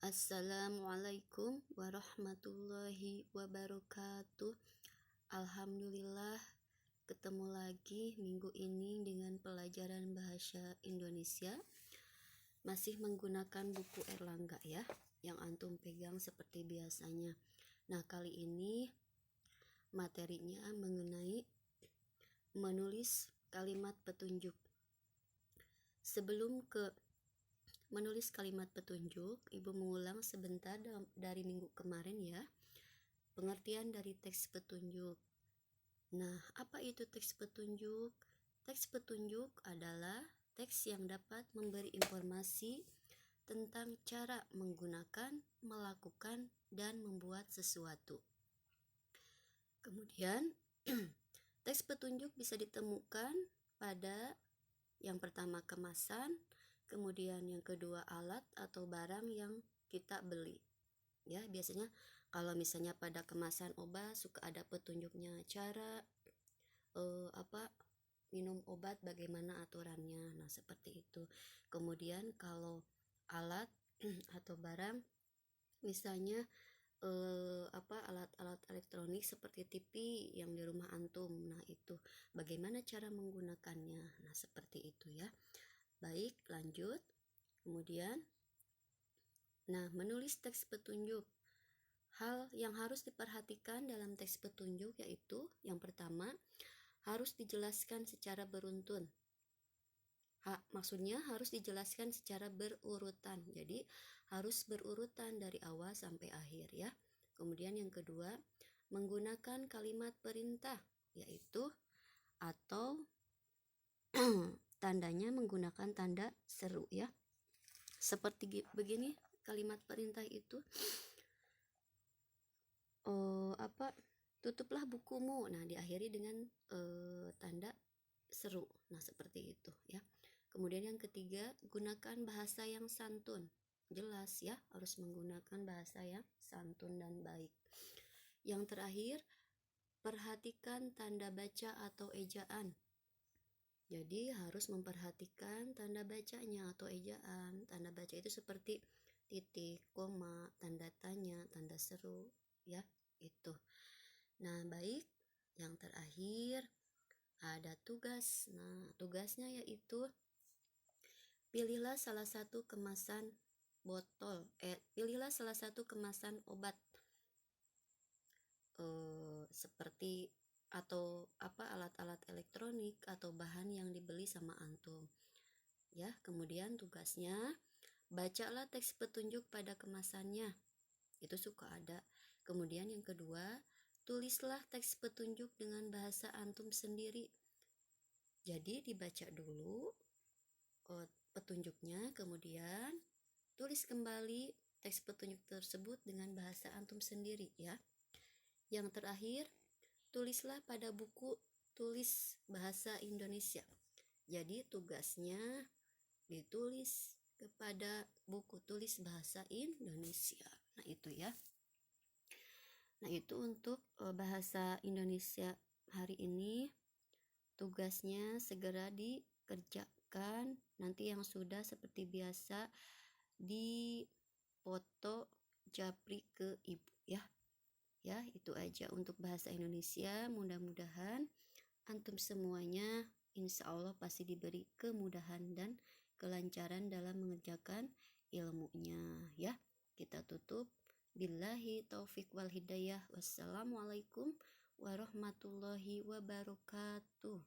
Assalamualaikum warahmatullahi wabarakatuh. Alhamdulillah, ketemu lagi minggu ini dengan pelajaran bahasa Indonesia. Masih menggunakan buku Erlangga ya, yang antum pegang seperti biasanya. Nah, kali ini materinya mengenai menulis kalimat petunjuk. Sebelum ke menulis kalimat petunjuk, Ibu mengulang sebentar dari minggu kemarin ya, pengertian dari teks petunjuk. Nah, apa itu teks petunjuk? Teks petunjuk adalah teks yang dapat memberi informasi tentang cara menggunakan, melakukan, dan membuat sesuatu. Kemudian, teks petunjuk bisa ditemukan pada yang pertama kemasan, kemudian yang kedua alat atau barang yang kita beli. Ya, biasanya kalau misalnya pada kemasan obat suka ada petunjuknya cara minum obat bagaimana aturannya. Nah, seperti itu. Kemudian kalau alat atau barang misalnya alat-alat elektronik seperti TV yang di rumah antum. Nah, itu bagaimana cara menggunakannya. Nah, seperti itu ya. Baik, lanjut. Kemudian, menulis teks petunjuk. Hal yang harus diperhatikan dalam teks petunjuk yaitu yang pertama, harus dijelaskan secara beruntun. Maksudnya harus dijelaskan secara berurutan. Jadi, harus berurutan dari awal sampai akhir ya. Kemudian yang kedua, menggunakan kalimat perintah yaitu atau tandanya menggunakan tanda seru ya. Seperti begini kalimat perintah itu, tutuplah bukumu. Nah, diakhiri dengan tanda seru. Nah, seperti itu ya. Kemudian yang ketiga, gunakan bahasa yang santun. Jelas ya, harus menggunakan bahasa yang santun dan baik. Yang terakhir, perhatikan tanda baca atau ejaan. Jadi harus memperhatikan tanda bacanya atau ejaan. Tanda baca itu seperti titik, koma, tanda tanya, tanda seru ya, itu. Nah, baik. Yang terakhir ada tugas. Nah, tugasnya yaitu pilihlah salah satu kemasan pilihlah salah satu kemasan obat seperti atau alat-alat elektronik atau bahan yang dibeli sama antum. Ya, kemudian tugasnya bacalah teks petunjuk pada kemasannya. Itu suka ada. Kemudian yang kedua, tulislah teks petunjuk dengan bahasa antum sendiri. Jadi dibaca dulu petunjuknya, kemudian tulis kembali teks petunjuk tersebut dengan bahasa antum sendiri ya. Yang terakhir, tulislah pada buku tulis bahasa Indonesia. Jadi tugasnya ditulis kepada buku tulis bahasa Indonesia. Nah, itu ya. Nah, itu untuk bahasa Indonesia hari ini. Tugasnya segera dikerjakan. Nanti yang sudah seperti biasa di foto japri ke ibu ya. Ya, itu aja untuk bahasa Indonesia. Mudah-mudahan antum semuanya insya Allah pasti diberi kemudahan dan kelancaran dalam mengerjakan ilmunya ya. Kita tutup. Billahi taufik wal hidayah. Wassalamualaikum warahmatullahi wabarakatuh.